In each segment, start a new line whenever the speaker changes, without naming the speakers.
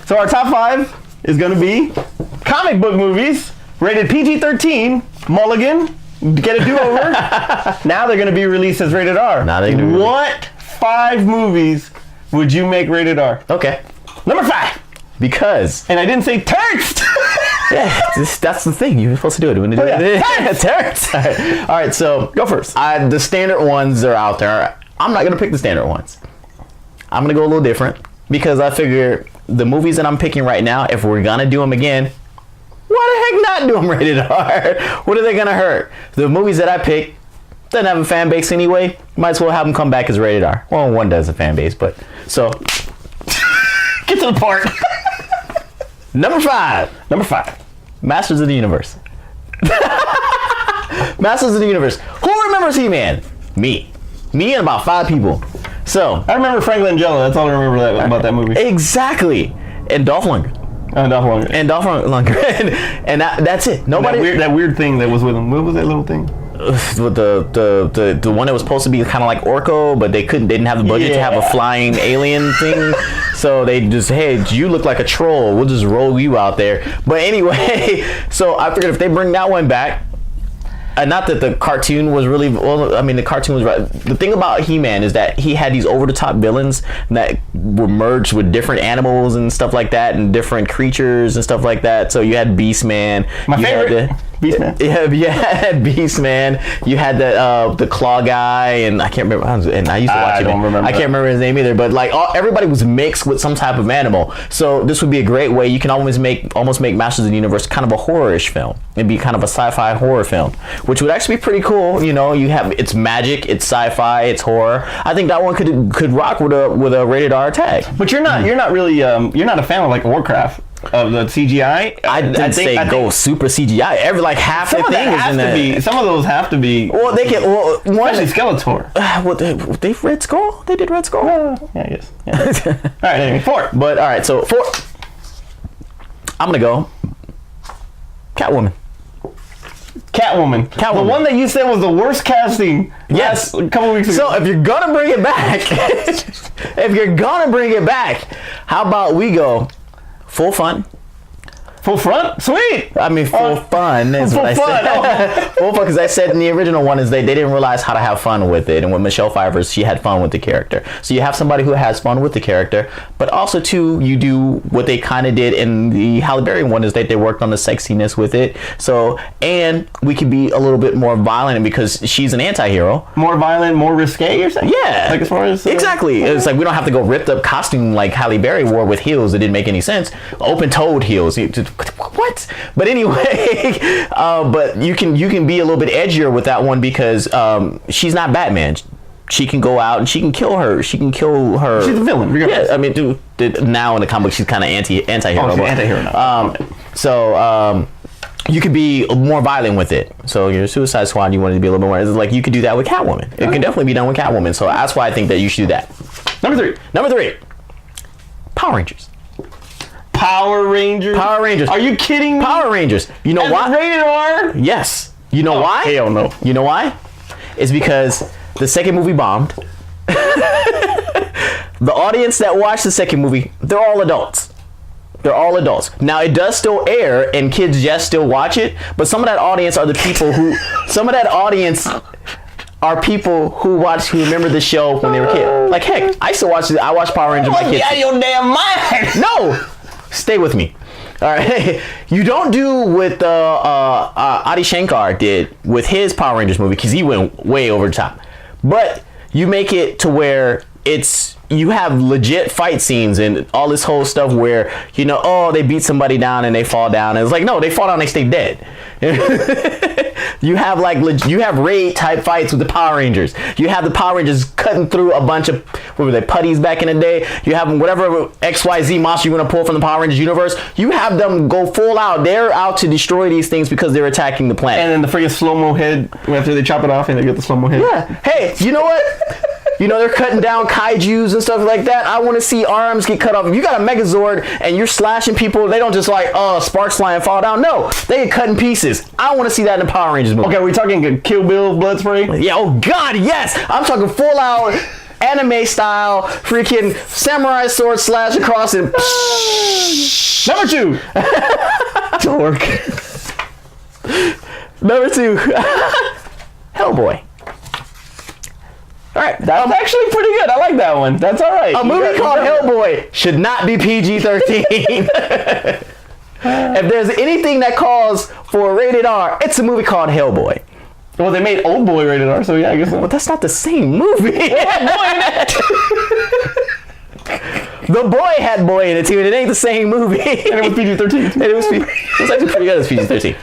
So our top 5 is going to be comic book movies rated PG-13. Mulligan, get a do-over. Now they're going to be released as rated R.
Now they're gonna
What 5 movies would you make rated R?
Okay.
Number 5.
Because.
And I didn't say Terrence.
Yeah, that's the thing. You're supposed to do it when you do it. Terrence. All right, so
Go first.
the standard ones are out there. I'm not gonna pick the standard ones. I'm gonna go a little different because I figure the movies that I'm picking right now, if we're gonna do them again, why the heck not do them rated R? What are they gonna hurt? The movies that I pick doesn't have a fan base anyway. Might as well have them come back as rated R. Well, one does a fan base, but so
Get to the part.
Number 5, Masters of the Universe. Masters of the Universe. Who remembers He-Man? Me and about 5 people. So
I remember Frank Langella. That's all I remember about that movie.
exactly, and Dolph Lundgren.
Dolph Lundgren.
And Dolph Lundgren, and that's it. Nobody.
That weird thing that was with him. What was that little thing?
With the one that was supposed to be kind of like Orko, but they didn't have the budget to have a flying alien thing, so they just, hey, you look like a troll, we'll just roll you out there. But anyway, so I figured if they bring that one back, not that the cartoon was really, well, I mean, the cartoon was right. The thing about He-Man is that he had these over-the-top villains that were merged with different animals and stuff like that, and different creatures and stuff like that. So you had Beastman.
My favorite. Beastman.
Yeah, you had Beastman. You had the Claw guy, and I can't remember. And I used to watch it. I can't remember his name either. But like everybody was mixed with some type of animal. So this would be a great way. You can almost make Masters of the Universe kind of a horror-ish film. It'd be kind of a sci-fi horror film, which would actually be pretty cool. You know, it's magic, it's sci-fi, it's horror. I think that one could rock with a rated R tag.
But you're not really you're not a fan of like Warcraft. Of the CGI,
I didn't say go super CGI. Half the thing is in there.
Some of those have to be.
Well, they can. Well,
especially Skeletor.
Well, they Red Skull. They did Red Skull.
Yeah, I guess. Yeah. All right, anyway, 4.
But all right, so 4. I'm gonna go Catwoman.
The one that you said was the worst casting.
Yes,
a couple weeks ago.
So if you're gonna bring it back, how about we go full fun?
Full front? Sweet!
I mean, full fun is what I said. Full fun, because I said in the original one is they didn't realize how to have fun with it. And with Michelle Pfeiffer, she had fun with the character. So you have somebody who has fun with the character, but also, too, you do what they kind of did in the Halle Berry one is that they worked on the sexiness with it. So, and we can be a little bit more violent because she's an anti-hero.
More violent, more risque, you're saying?
Yeah.
Like as far as...
exactly. It's like we don't have to go ripped up costume like Halle Berry wore with heels that didn't make any sense. Open-toed heels. What? But anyway, but you can be a little bit edgier with that one because she's not Batman. She can go out and she can kill her. She's a
villain. Regardless.
Yeah, I mean, now in the comic book she's kind of anti-hero.
Oh, she's anti-hero now.
You could be more violent with it. So your Suicide Squad, you wanted to be a little bit more. It's like you could do that with Catwoman. It can definitely be done with Catwoman. So that's why I think that you should do that.
Number 3.
Power Rangers.
Power Rangers. Are you kidding me?
Power Rangers. You know why?
Rated R?
Yes. You know why?
Hell no.
You know why? It's because the second movie bombed. The audience that watched the second movie, they're all adults. Now it does still air and kids just still watch it, but some of that audience are the people who who remember the show when they were kids. Like heck, I used to watch it. I watched Power Rangers with my kids.
Yeah, your damn mind.
No. Stay with me. All right. You don't do what Adi Shankar did with his Power Rangers movie because he went way over the top. But you make it to where you have legit fight scenes and all this whole stuff where, they beat somebody down and they fall down. And it's like, no, they fall down, they stay dead. You have raid type fights with the Power Rangers. You have the Power Rangers cutting through a bunch of, what were they, putties back in the day? You have whatever XYZ monster you want to pull from the Power Rangers universe. You have them go full out. They're out to destroy these things because they're attacking the planet.
And then the freaking slow-mo head, after they chop it off and they get the slow-mo head.
Yeah. Hey, you know what? You know, they're cutting down kaijus and stuff like that. I want to see arms get cut off. If you got a Megazord and you're slashing people, they don't just like, sparks fly and fall down. No, they get cut in pieces. I want to see that in the Power Rangers movie.
Okay, we're talking Kill Bill blood spray?
Yeah, oh God, yes. I'm talking full out anime style, freaking samurai sword slash across and
Number 2.
dork. Number 2, Hellboy. All right,
That was actually pretty good. I like that one. That's all right.
a movie called Hellboy should not be PG-13. If there's anything that calls for rated R, it's a movie called Hellboy.
Well, they made Old Boy rated R, so yeah, I guess so.
But that's not the same movie. The boy had boy in it too, and it ain't the same movie.
And it was PG-13.
And it was actually pretty good as PG-13.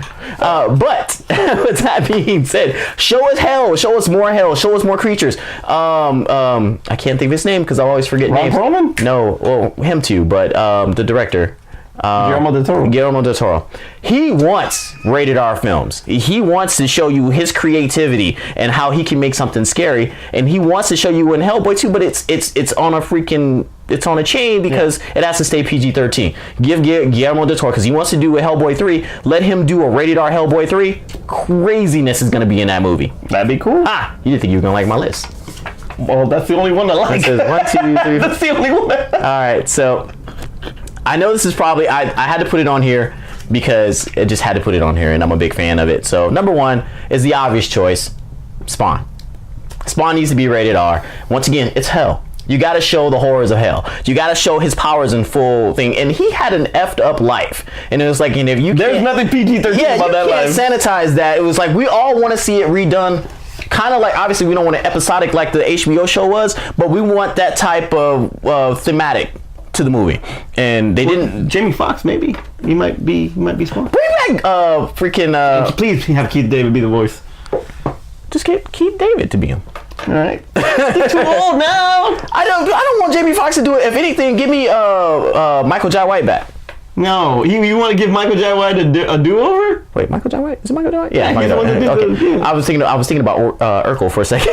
But with that being said, show us hell, show us more hell, show us more creatures. I can't think of his name because I always forget names.
Ron Perlman?
No, well, him too, but the director.
Guillermo del Toro.
Guillermo del Toro. He wants rated R films. He wants to show you his creativity and how he can make something scary. And he wants to show you in Hellboy too, but it's on a freaking, it's on a chain because it has to stay PG-13. Give Guillermo del Toro, because he wants to do a Hellboy 3, let him do a rated R Hellboy 3. Craziness is going to be in that movie.
That'd be cool.
You didn't think you were going to like my list.
Well, that's the only one I like.
It says 1, 2, 3.
That's the only one.
All right, so I know this is probably, I had to put it on here because it just had to put it on here and I'm a big fan of it. So number 1 is the obvious choice, Spawn. Spawn needs to be rated R. Once again, it's hell. You got to show the horrors of hell. You got to show his powers in full thing. And he had an effed up life. And it was like, and if you
There's nothing PG-13 about that life.
Sanitize that. It was like, we all want to see it redone. Kind of like, obviously we don't want it episodic like the HBO show was, but we want that type of thematic to the movie, and they didn't.
Jamie Foxx, maybe he might be Spawn.
Bring back freaking.
Please have Keith David be the voice.
Just get Keith David to be him.
All right. You're too old now.
I don't want Jamie Foxx to do it. If anything, give me Michael Jai White back.
No, you want to give Michael Jai White a do-over?
Wait, Michael Jai White? Is it Michael Jai White? Yeah,
Yeah,
Michael
he's the
Jai
one that
White.
did
Okay.
the-
I was thinking about Urkel for a second.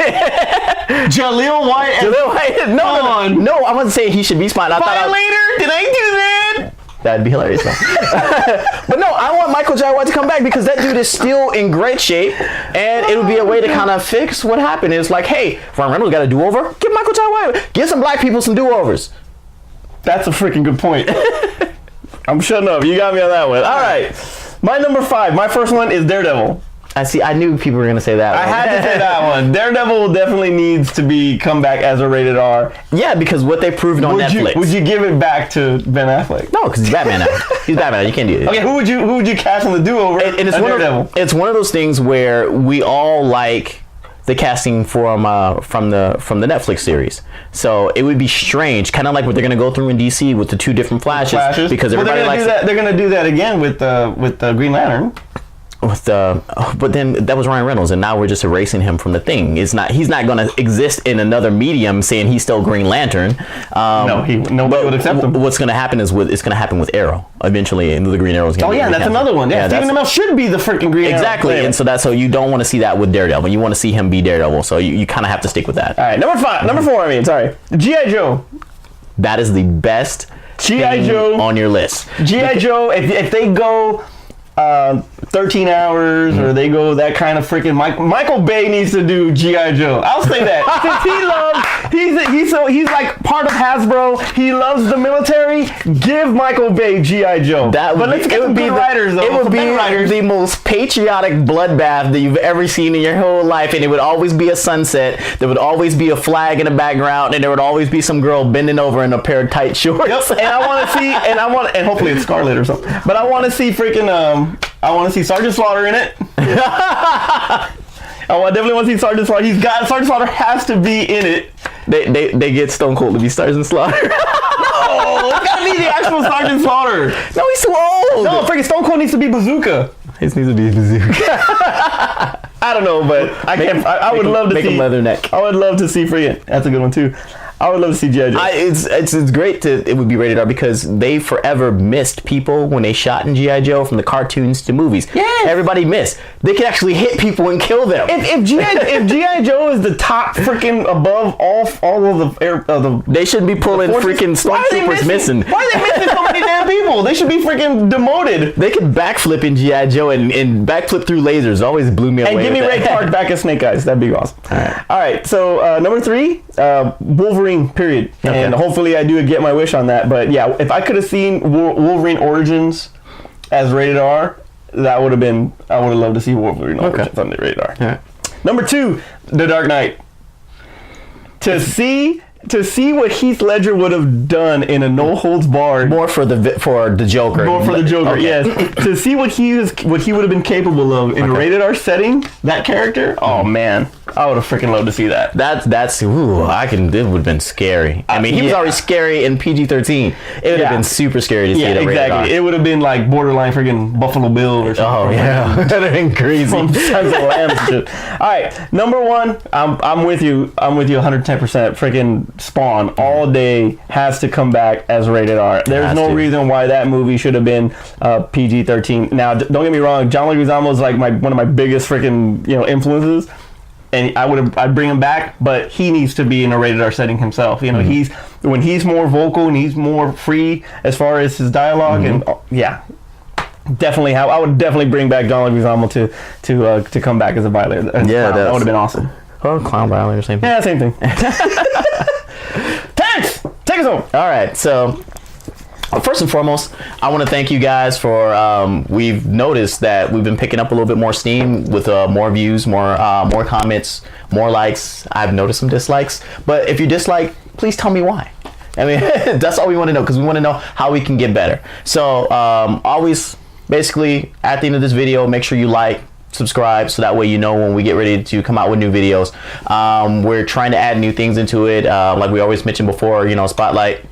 Jaleel White and
Jaleel White. No, I wasn't saying he should be Spawn. I thought
Violator. Did I do that?
that'd be hilarious. But no, I want Michael Jai White to come back because that dude is still in great shape, and it would be a way to kind of fix what happened. It's like, hey, Ryan Reynolds got a do-over. Give Michael Jai White. Give some black people some do-overs.
That's a freaking good point. I'm shutting up. You got me on that one. All right. My number 5. My first one is Daredevil.
I knew people were gonna say that.
I had to say that one. Daredevil definitely needs to come back as a rated R.
Yeah, because what they proved on Netflix.
Would you give it back to Ben Affleck?
No, because he's Batman now. He's Batman now. You can't do it.
Okay, who would you cast in the do-over?
And it's
as Daredevil?
it's one of those things where we all like the casting from the Netflix series. So it would be strange, kind of like what they're gonna go through in DC with the 2 different flashes. Because everybody likes
that. They're gonna do that again with Green Lantern.
But then that was Ryan Reynolds, and now we're just erasing him from the thing. He's not going to exist in another medium saying he's still Green Lantern.
Nobody would accept him.
What's going to happen is it's going to happen with Arrow eventually, and the Green Arrow's going to.
Oh yeah, that's another one. Yeah, Stephen Amell should be the freaking Green Arrow.
Exactly, and so you don't want to see that with Daredevil. You want to see him be Daredevil, so you kind of have to stick with that.
All right, number 4. I mean, sorry, G.I. Joe.
That is the best
G.I. Joe
on your list.
G.I. Joe. If they go 13 hours or they go that kind of freaking Michael Bay needs to do G.I. Joe. I'll say that since he's like part of Hasbro. He loves the military. Give Michael Bay G.I. Joe. Let's get some good writers though.
It would be the most patriotic bloodbath that you've ever seen in your whole life, and it would always be a sunset. There would always be a flag in the background, and there would always be some girl bending over in a pair of tight shorts.
Yep. And I want to see, and hopefully it's Scarlet or something. But I want to see freaking I want to see Sergeant Slaughter in it. I definitely want to see Sergeant Slaughter. Sergeant Slaughter has to be in it.
They get Stone Cold to be Sergeant Slaughter.
No, it's gotta be the actual Sergeant Slaughter.
No, he's too old.
No, freaking Stone Cold needs to be Bazooka.
His needs to be Bazooka.
I don't know, but I would love to see
make him leather neck.
I would love to see freaking. That's a good one too. I would love to see G.I. Joe.
It's great it would be rated R because they forever missed people when they shot in G.I. Joe from the cartoons to movies.
Yes.
Everybody missed. They could actually hit people and kill them.
If G.I. Joe is the top freaking above all of the
They shouldn't be pulling freaking stormtroopers missing.
Why are they missing so many damn people? They should be freaking demoted.
They could backflip in G.I. Joe and backflip through lasers. Always blew me away.
And give me
with
Ray
that.
Park back as Snake Eyes. That'd be awesome. All right. So number 3, Wolverine. Period.
Okay.
And hopefully I do get my wish on that. But yeah, if I could have seen Wolverine Origins as rated R, that would have been. I would have loved to see Wolverine Origins on the rated R.
All right.
Number 2, The Dark Knight. To see what Heath Ledger would have done in a no holds barred.
More for the Joker.
More for the Joker,
Okay.
yes. To see what he would have been capable of in a rated R setting, that character. Oh man, I would have freaking loved to see that.
That's ooh, it would have been scary. I mean, he was
Yeah.
already scary in PG-13. It would have been super scary to see
Yeah,
it rated R.
exactly. It would have been like borderline freaking Buffalo Bill or something.
Oh yeah, that'd have been crazy.
From Sons of Lambs and shit. All right, number 1. I'm with you. I'm with you 110%. Freaking Spawn all day has to come back as rated R. There's no reason why that movie should have been PG-13. Now, don't get me wrong. John Leguizamo is like one of my biggest freaking influences, and I'd bring him back, but he needs to be in a rated R setting himself. When he's more vocal and he's more free as far as his dialogue and yeah. Definitely, I would definitely bring back John Leguizamo to come back as a Violator.
Yeah,
that would have been awesome.
Oh, Clown Violator, same thing.
Yeah, same thing. Terrence, take us home.
All right, so first and foremost, I want to thank you guys for. We've noticed that we've been picking up a little bit more steam with more views, more comments, more likes. I've noticed some dislikes, but if you dislike, please tell me why. I mean, that's all we want to know because we want to know how we can get better. So always, basically, at the end of this video, make sure you like, subscribe, so that way you know when we get ready to come out with new videos. We're trying to add new things into it, like we always mentioned before. Spotlight,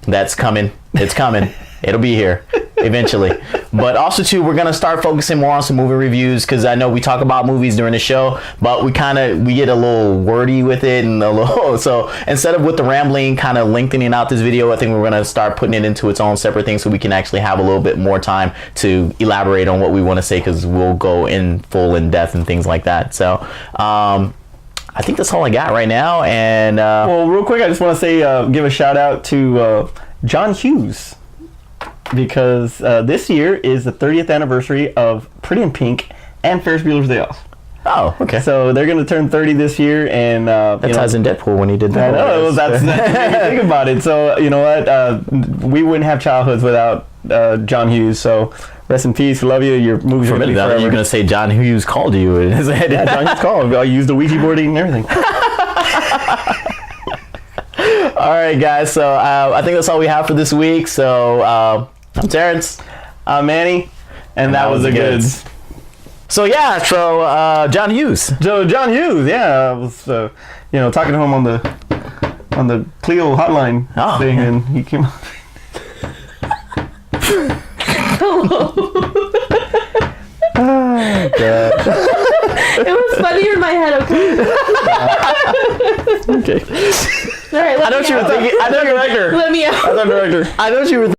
that's coming. It's coming. It'll be here eventually. But also too, we're gonna start focusing more on some movie reviews because I know we talk about movies during the show, but we get a little wordy with it and a little. So instead of with the rambling kind of lengthening out this video, I think we're gonna start putting it into its own separate thing so we can actually have a little bit more time to elaborate on what we want to say because we'll go in depth and things like that. So I think that's all I got right now. And
well, real quick, I just want to say give a shout out to John Hughes. Because this year is the 30th anniversary of Pretty in Pink and Ferris Bueller's Day Off.
Oh, okay.
So they're going to turn 30 this year, and
that ties in Deadpool when he did that.
I know, that's what made me think about it. So you know what? We wouldn't have childhoods without John Hughes. So rest in peace. We love you. Your movies are really forever.
You're going to say John Hughes called you in his head.
Yeah, John Hughes called. I used the Ouija board and everything.
All right, guys. So I think that's all we have for this week. So I'm Terrence.
I'm Manny. And that was the goods.
So yeah, so John Hughes.
So John Hughes, yeah, I was talking to him on the Clio hotline thing,
yeah.
and he came. Oh, God.
It was funnier in my head. Okay.
Okay.
All right.
I know what you were thinking. I know you're director.
Let me out.
I thought director.
I know what you were.